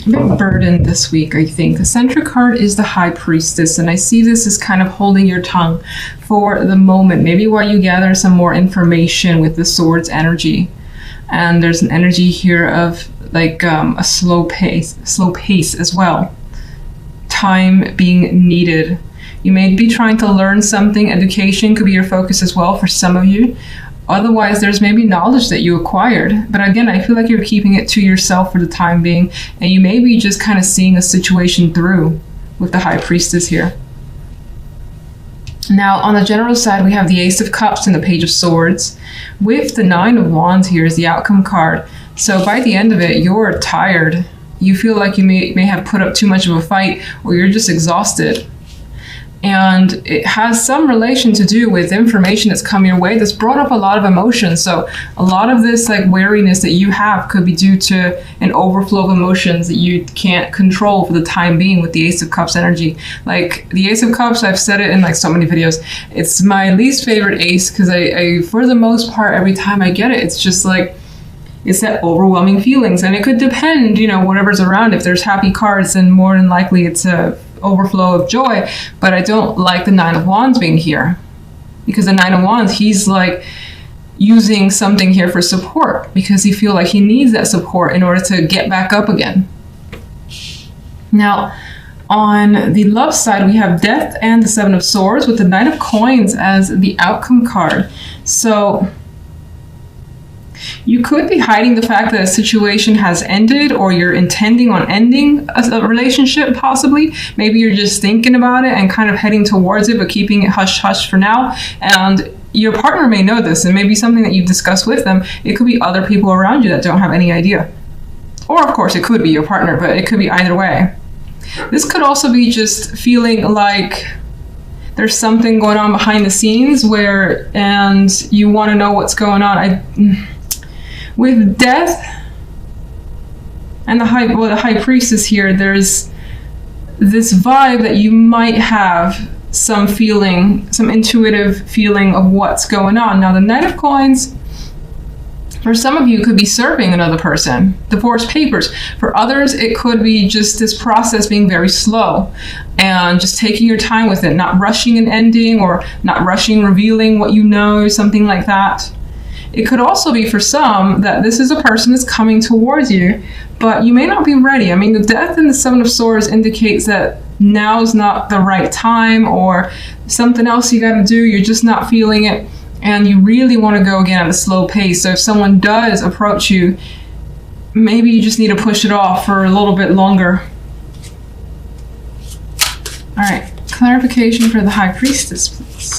a bit burdened this week, I think. The center card is the High Priestess, and I see this as kind of holding your tongue for the moment, maybe while you gather some more information with the Swords energy. And there's an energy here of like a slow pace as well. Time being needed. You may be trying to learn something. Education could be your focus as well for some of you. Otherwise, there's maybe knowledge that you acquired. But again, I feel like you're keeping it to yourself for the time being. And you may be just kind of seeing a situation through with the High Priestess here. Now, on the general side, we have the Ace of Cups and the Page of Swords. With the Nine of Wands here is the outcome card. So by the end of it, you're tired. You feel like you may have put up too much of a fight, or you're just exhausted. And it has some relation to do with information that's come your way that's brought up a lot of emotions. So a lot of this like wariness that you have could be due to an overflow of emotions that you can't control for the time being with the Ace of Cups energy. Like the Ace of Cups, I've said it in like so many videos, it's my least favorite ace because I for the most part, every time I get it, it's just like, it's that overwhelming feelings. And it could depend, you know, whatever's around. If there's happy cards, then more than likely it's a overflow of joy. But I don't like the Nine of Wands being here, because the Nine of Wands, he's like using something here for support because he feels like he needs that support in order to get back up again. Now, on the love side, we have Death and the Seven of Swords with the Knight of Coins as the outcome card. So you could be hiding the fact that a situation has ended, or you're intending on ending a relationship possibly. Maybe you're just thinking about it and kind of heading towards it, but keeping it hush-hush for now. And your partner may know this, and maybe something that you've discussed with them. It could be other people around you that don't have any idea. Or of course, it could be your partner, but it could be either way. This could also be just feeling like there's something going on behind the scenes and you want to know what's going on. With Death and the High Priestess here, there's this vibe that you might have some feeling, some intuitive feeling of what's going on. Now, the Knight of Coins, for some of you, could be serving another person, divorce papers. For others, it could be just this process being very slow and just taking your time with it, not rushing an ending or not rushing revealing what you know, something like that. It could also be for some that this is a person that's coming towards you, but you may not be ready. I mean, the Death and the Seven of Swords indicates that now's not the right time, or something else you got to do, you're just not feeling it, and you really want to go again at a slow pace. So if someone does approach you, maybe you just need to push it off for a little bit longer. All right, clarification for the High Priestess, please.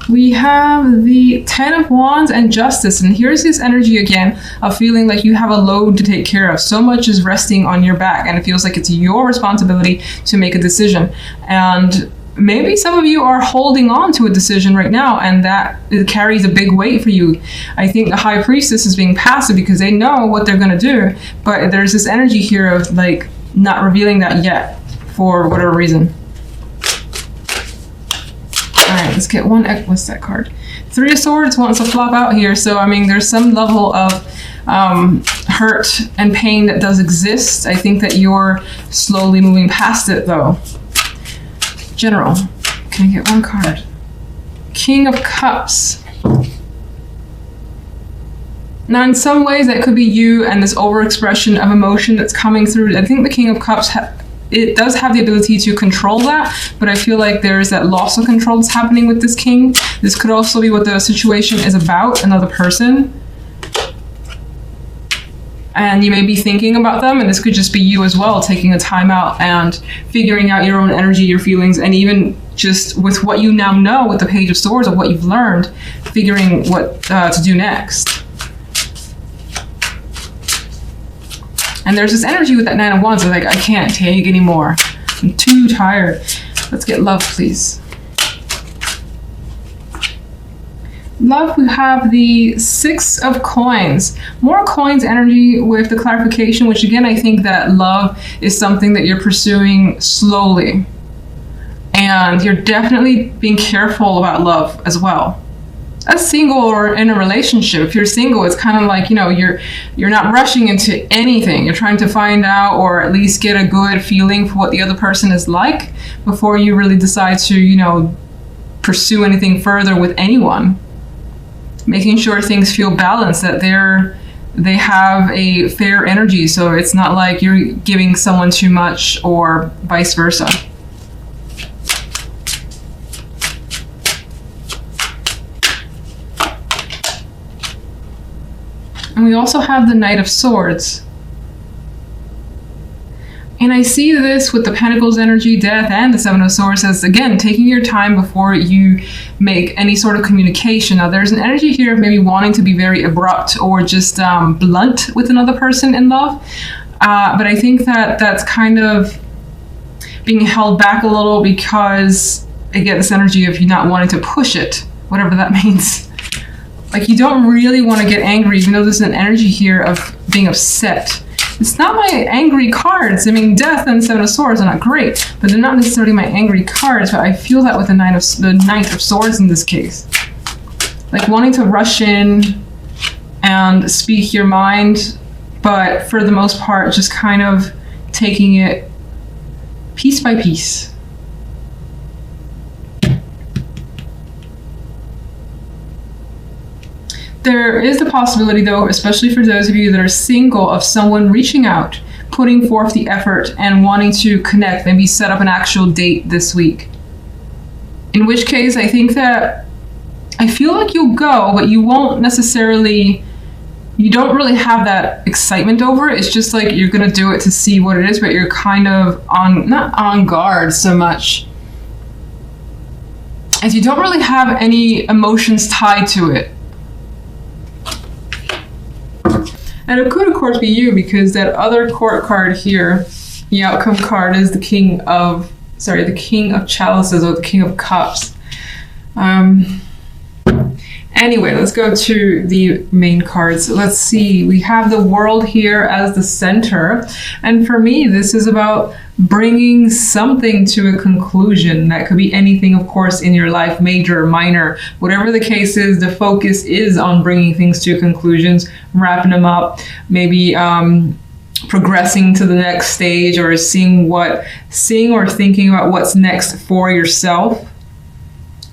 We have the Ten of Wands and Justice, and here's this energy again of feeling like you have a load to take care of. So much is resting on your back, and it feels like it's your responsibility to make a decision. And maybe some of you are holding on to a decision right now, and that it carries a big weight for you. I think the High Priestess is being passive because they know what they're going to do, but there's this energy here of like not revealing that yet for whatever reason. All right, let's get one. What's that card? Three of Swords wants to flop out here. So, I mean, there's some level of hurt and pain that does exist. I think that you're slowly moving past it, though. General, can I get one card? King of Cups. Now, in some ways, that could be you and this overexpression of emotion that's coming through. I think the King of Cups it does have the ability to control that, but I feel like there's that loss of control that's happening with this king. This could also be what the situation is about, another person. And you may be thinking about them, and this could just be you as well, taking a time out and figuring out your own energy, your feelings, and even just with what you now know with the Page of Swords, of what you've learned, figuring what to do next. And there's this energy with that Nine of Wands, like, I can't take anymore. I'm too tired. Let's get love, please. Love, we have the Six of Coins. More coins energy with the clarification, which again, I think that love is something that you're pursuing slowly. And you're definitely being careful about love as well. a single or in a relationship. If you're single, it's kind of like, you're not rushing into anything. You're trying to find out or at least get a good feeling for what the other person is like before you really decide to, pursue anything further with anyone. Making sure things feel balanced, that they have a fair energy, so it's not like you're giving someone too much or vice versa. And we also have the Knight of Swords. And I see this with the Pentacles energy, Death, and the Seven of Swords as, again, taking your time before you make any sort of communication. Now, there's an energy here of maybe wanting to be very abrupt or just blunt with another person in love. But I think that that's kind of being held back a little because I get this energy of you not wanting to push it, whatever that means. Like, you don't really want to get angry, even though there's an energy here of being upset. It's not my angry cards. I mean, Death and Seven of Swords are not great, but they're not necessarily my angry cards. But I feel that with the Knight of Swords in this case. Like, wanting to rush in and speak your mind, but for the most part, just kind of taking it piece by piece. There is the possibility, though, especially for those of you that are single, of someone reaching out, putting forth the effort, and wanting to connect, maybe set up an actual date this week. In which case, I think that I feel like you'll go, but you won't necessarily, you don't really have that excitement over it. It's just like you're going to do it to see what it is, but you're kind of not on guard so much, as you don't really have any emotions tied to it. And it could, of course, be you, because that other court card here, the outcome card, is the King of Chalices, or the King of Cups. Anyway, let's go to the main cards. Let's see. We have the World here as the center. And for me, this is about bringing something to a conclusion. That could be anything, of course, in your life, major or minor. Whatever the case is, the focus is on bringing things to conclusions, wrapping them up, maybe progressing to the next stage, or seeing or thinking about what's next for yourself.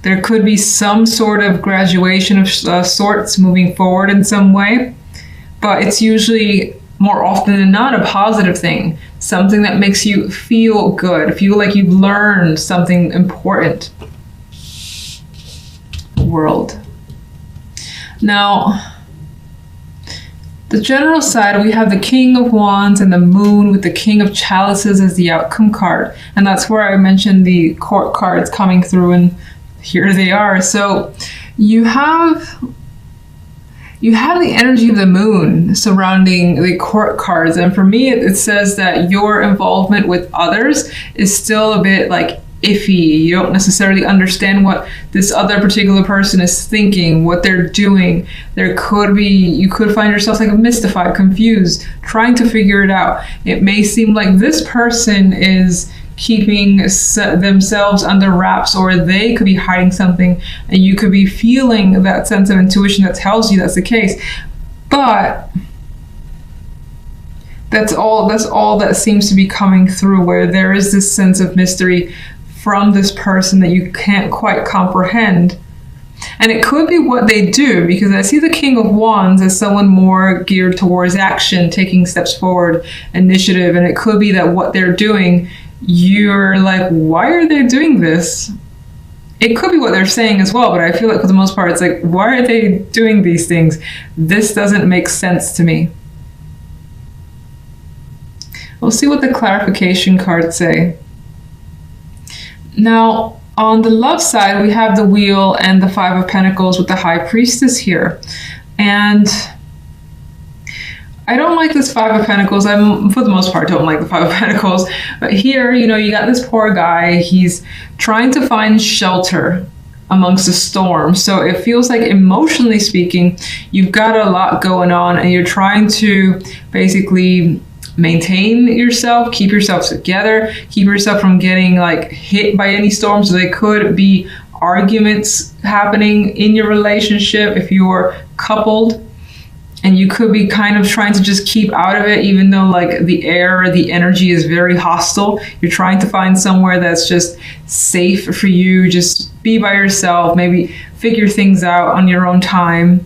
There could be some sort of graduation of sorts, moving forward in some way, but it's usually more often than not a positive thing, something that makes you feel good, feel like you've learned something important. World. Now, the general side, we have the King of Wands and the Moon with the King of Chalices as the outcome card, and that's where I mentioned the court cards coming through, and here they are. So you have the energy of the Moon surrounding the court cards, and for me it says that your involvement with others is still a bit like iffy. You don't necessarily understand what this other particular person is thinking, what they're doing. You could find yourself like mystified, confused, trying to figure it out. It may seem like this person is keeping themselves under wraps, or they could be hiding something, and you could be feeling that sense of intuition that tells you that's the case. But that's all that seems to be coming through, where there is this sense of mystery from this person that you can't quite comprehend. And it could be what they do, because I see the King of Wands as someone more geared towards action, taking steps forward, initiative, and it could be that what they're doing, you're like, why are they doing this? It could be what they're saying as well, but I feel like for the most part, it's like, why are they doing these things? This doesn't make sense to me. We'll see what the clarification cards say. Now, on the love side, we have the Wheel and the Five of Pentacles with the High Priestess here. And I don't like this Five of Pentacles. I, for the most part, don't like the Five of Pentacles. But here, you got this poor guy. He's trying to find shelter amongst the storm. So it feels like, emotionally speaking, you've got a lot going on, and you're trying to basically maintain yourself, keep yourself together, keep yourself from getting like hit by any storms. So they could be arguments happening in your relationship, if you're coupled, and you could be kind of trying to just keep out of it, even though like the air, the energy is very hostile. You're trying to find somewhere that's just safe for you. Just be by yourself, maybe figure things out on your own time.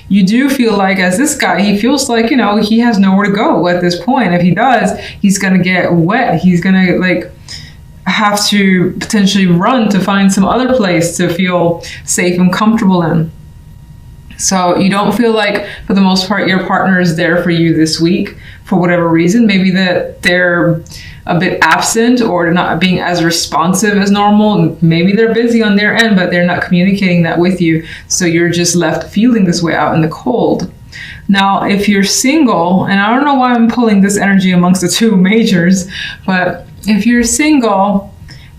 You do feel like, as this guy, he feels like, you know, he has nowhere to go at this point. If he does, he's going to get wet. He's going to like have to potentially run to find some other place to feel safe and comfortable in. So you don't feel like, for the most part, your partner is there for you this week for whatever reason. Maybe that they're a bit absent or not being as responsive as normal. Maybe they're busy on their end, but they're not communicating that with you. So you're just left feeling this way out in the cold. Now, if you're single, and I don't know why I'm pulling this energy amongst the two majors, but if you're single,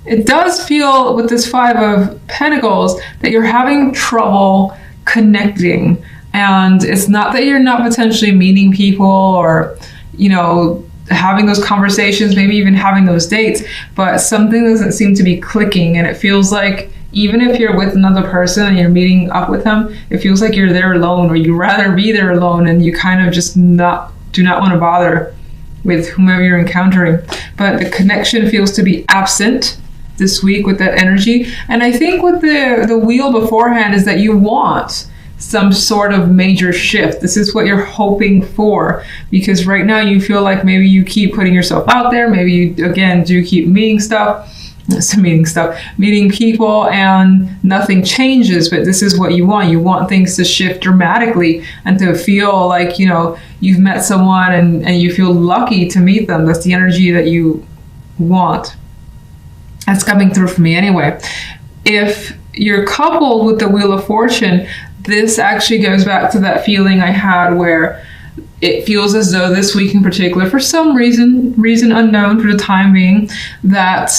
it does feel with this Five of Pentacles that you're having trouble connecting. And it's not that you're not potentially meeting people or, you know, having those conversations, maybe even having those dates, but something doesn't seem to be clicking. And it feels like even if you're with another person and you're meeting up with them, it feels like you're there alone, or you'd rather be there alone, and you kind of just do not want to bother with whomever you're encountering. But the connection feels to be absent this week with that energy. And I think with the wheel beforehand is that you want some sort of major shift. This is what you're hoping for, because right now you feel like maybe you keep putting yourself out there. Maybe you, again, do keep meeting people and nothing changes, but this is what you want. You want things to shift dramatically and to feel like, you know, you've met someone and you feel lucky to meet them. That's the energy that you want. That's coming through for me anyway. If you're coupled with the Wheel of Fortune, this actually goes back to that feeling I had where it feels as though this week in particular, for some reason unknown for the time being, that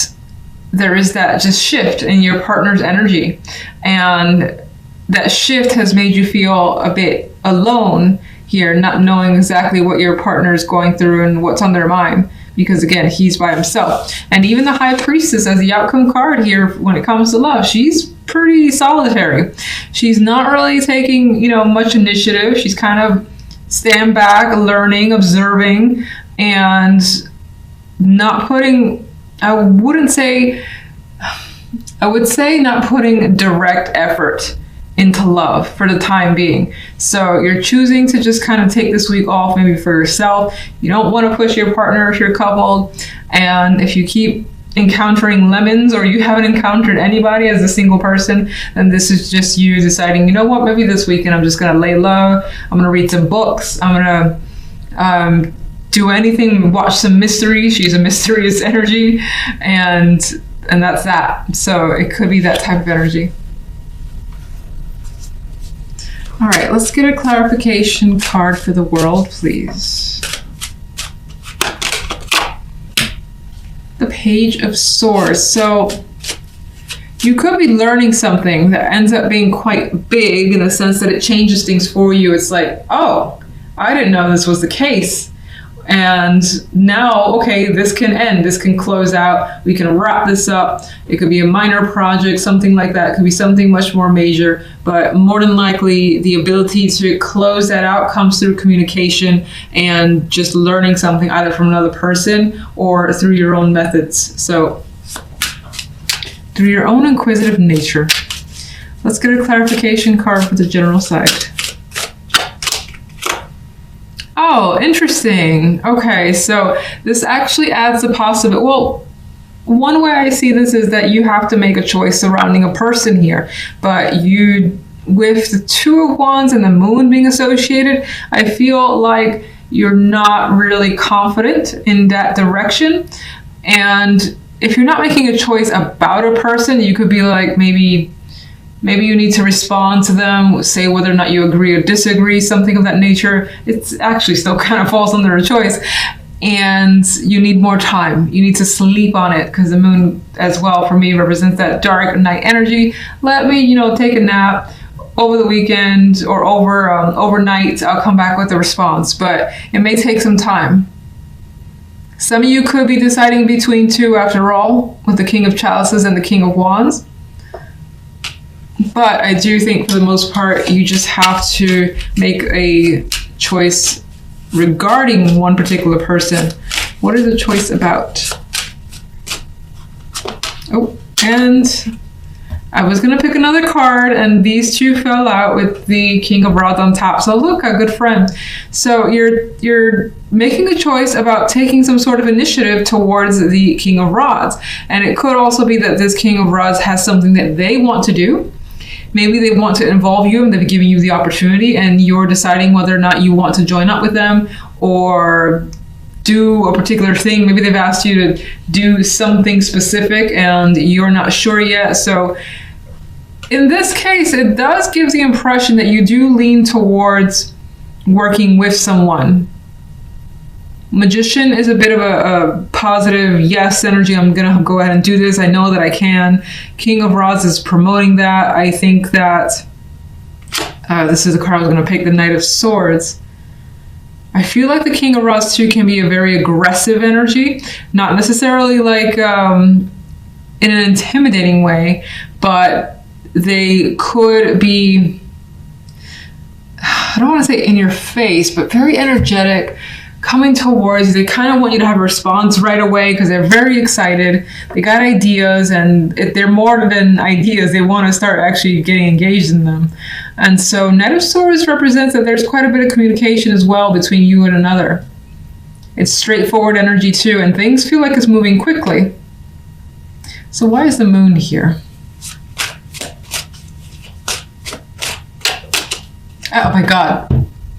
there is that just shift in your partner's energy. And that shift has made you feel a bit alone here, not knowing exactly what your partner is going through and what's on their mind. Because again, he's by himself. And even the High Priestess as the outcome card here when it comes to love, she's pretty solitary. She's not really taking, you know, much initiative. She's kind of stand back, learning, observing, and not putting, I would say not putting direct effort into love for the time being. So you're choosing to just kind of take this week off, maybe for yourself. You don't want to push your partner if you're coupled. And if you keep encountering lemons, or you haven't encountered anybody as a single person, then this is just you deciding, you know what, maybe this weekend I'm just going to lay low. I'm going to read some books. I'm going to do anything, watch some mystery. She's a mysterious energy. And that's that. So it could be that type of energy. All right, let's get a clarification card for the world, please. The Page of Swords. So you could be learning something that ends up being quite big in the sense that it changes things for you. It's like, oh, I didn't know this was the case. And now, okay, this can end. This can close out. We can wrap this up. It could be a minor project, something like that. It could be something much more major. But more than likely, the ability to close that out comes through communication and just learning something either from another person or through your own methods. So, through your own inquisitive nature. Let's get a clarification card for the general side. Oh, interesting. Okay, so this actually adds a possibility. Well, one way I see this is that you have to make a choice surrounding a person here. But you, with the Two of Wands and the Moon being associated, I feel like you're not really confident in that direction. And if you're not making a choice about a person, you could be like, maybe you need to respond to them, say whether or not you agree or disagree, something of that nature. It's actually still kind of falls under a choice. And you need more time. You need to sleep on it, because the moon as well for me represents that dark night energy. Let me, take a nap over the weekend or overnight. I'll come back with a response, but it may take some time. Some of you could be deciding between two after all, with the King of Chalices and the King of Wands. But I do think for the most part, you just have to make a choice regarding one particular person. What is the choice about? Oh, and I was going to pick another card, and these two fell out with the King of Rods on top. So look, a good friend. So you're making a choice about taking some sort of initiative towards the King of Rods. And it could also be that this King of Rods has something that they want to do. Maybe they want to involve you and they've given you the opportunity, and you're deciding whether or not you want to join up with them or do a particular thing. Maybe they've asked you to do something specific and you're not sure yet. So in this case, it does give the impression that you do lean towards working with someone. Magician is a bit of a positive yes energy. I'm going to go ahead and do this. I know that I can. King of Rods is promoting that. I think that this is the card I was going to pick, the Knight of Swords. I feel like the King of Rods too can be a very aggressive energy. Not necessarily like in an intimidating way, but they could be, I don't want to say in your face, but very energetic, coming towards you. They kind of want you to have a response right away because they're very excited. They got ideas, and they're more than ideas. They want to start actually getting engaged in them. And so Knight of Swords represents that there's quite a bit of communication as well between you and another. It's straightforward energy too, and things feel like it's moving quickly. So why is the Moon here? Oh my God.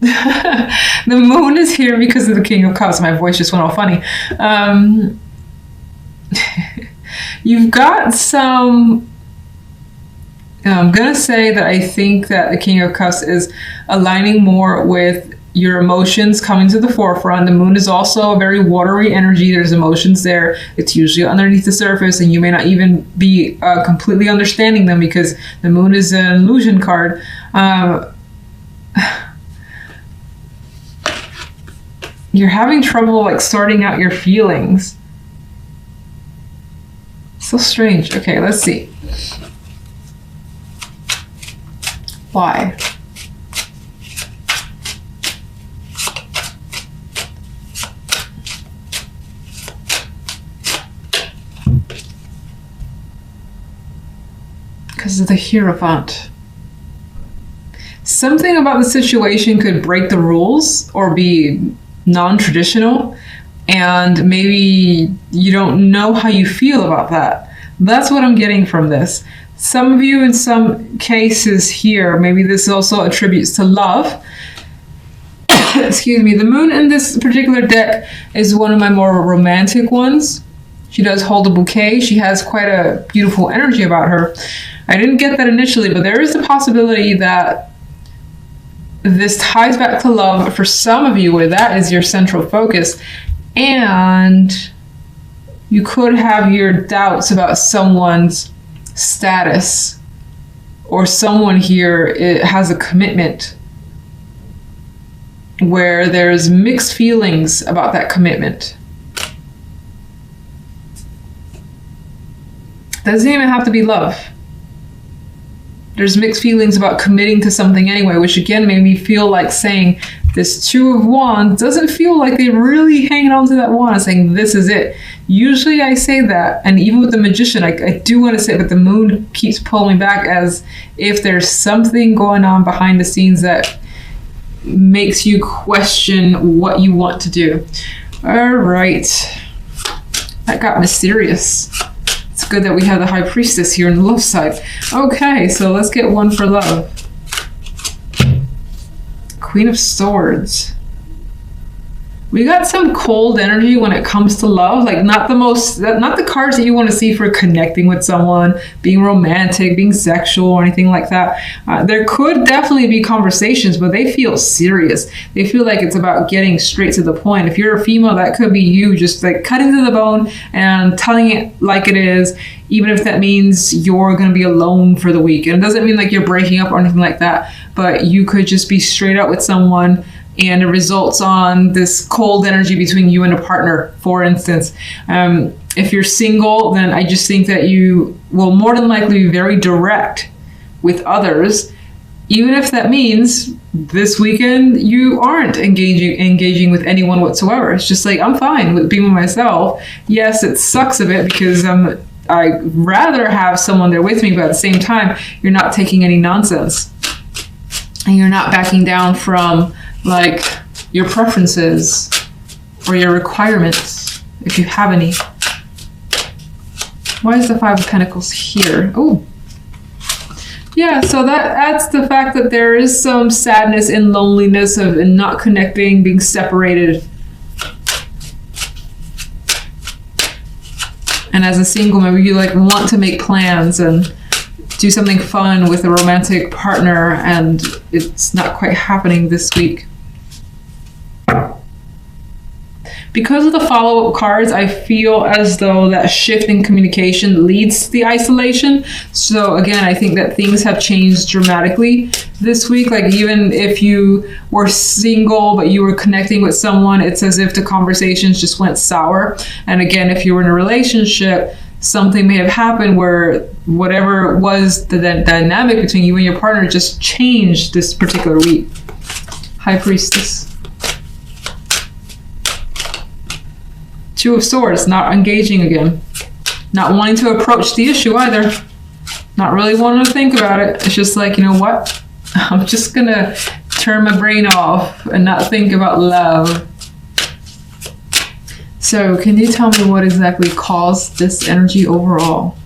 The Moon is here because of the King of Cups. My voice just went all funny. You've got some... I'm going to say that I think that the King of Cups is aligning more with your emotions coming to the forefront. The Moon is also a very watery energy. There's emotions there. It's usually underneath the surface, and you may not even be completely understanding them because the Moon is an illusion card. You're having trouble like sorting out your feelings. So strange. Okay, let's see. Why? Because of the Hierophant. Something about the situation could break the rules or be non-traditional, and maybe you don't know how you feel about that. That's what I'm getting from this. Some of you in some cases here, maybe this also attributes to love. Excuse me. The Moon in this particular deck is one of my more romantic ones. She does hold a bouquet. She has quite a beautiful energy about her. I didn't get that initially, but there is a possibility that this ties back to love for some of you, where that is your central focus. And you could have your doubts about someone's status, or someone here has a commitment where there's mixed feelings about that commitment. Doesn't even have to be love. There's mixed feelings about committing to something anyway, which again made me feel like saying this Two of Wands doesn't feel like they're really hanging on to that wand, saying this is it. Usually I say that, and even with the Magician, I do want to say, but the Moon keeps pulling me back as if there's something going on behind the scenes that makes you question what you want to do. All right. That got mysterious. It's good that we have the High Priestess here on the love side. Okay, so let's get one for love. Queen of Swords. We got some cold energy when it comes to love, like not the cards that you want to see for connecting with someone, being romantic, being sexual, or anything like that. There could definitely be conversations, but they feel serious. They feel like it's about getting straight to the point. If you're a female, that could be you just like cutting to the bone and telling it like it is, even if that means you're going to be alone for the week. And it doesn't mean like you're breaking up or anything like that, but you could just be straight up with someone, and it results on this cold energy between you and a partner, for instance. If you're single, then I just think that you will more than likely be very direct with others, even if that means this weekend you aren't engaging with anyone whatsoever. It's just like, I'm fine with being with myself. Yes, it sucks a bit because I'd rather have someone there with me, but at the same time, you're not taking any nonsense. And you're not backing down from like your preferences or your requirements, if you have any. Why is the Five of Pentacles here? Oh, yeah, so that adds the fact that there is some sadness and loneliness of and not connecting, being separated. And as a single, maybe you like want to make plans and do something fun with a romantic partner, and it's not quite happening this week. Because of the follow-up cards, I feel as though that shift in communication leads to the isolation. So again, I think that things have changed dramatically this week. Like even if you were single, but you were connecting with someone, it's as if the conversations just went sour. And again, if you were in a relationship, something may have happened where whatever was the dynamic between you and your partner just changed this particular week. High Priestess. Two of Swords, not engaging again. Not wanting to approach the issue either. Not really wanting to think about it. It's just like, you know what? I'm just gonna turn my brain off and not think about love. So can you tell me what exactly caused this energy overall?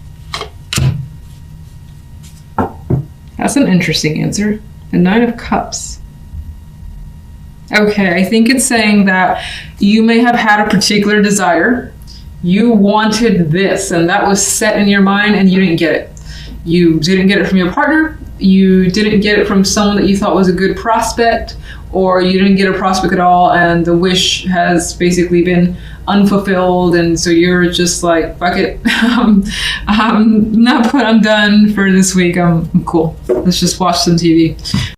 That's an interesting answer. The Nine of Cups. Okay, I think it's saying that you may have had a particular desire. You wanted this, and that was set in your mind, and you didn't get it. You didn't get it from your partner. You didn't get it from someone that you thought was a good prospect, or you didn't get a prospect at all, and the wish has basically been unfulfilled, and so you're just like, fuck it. I'm done for this week. I'm cool. Let's just watch some TV.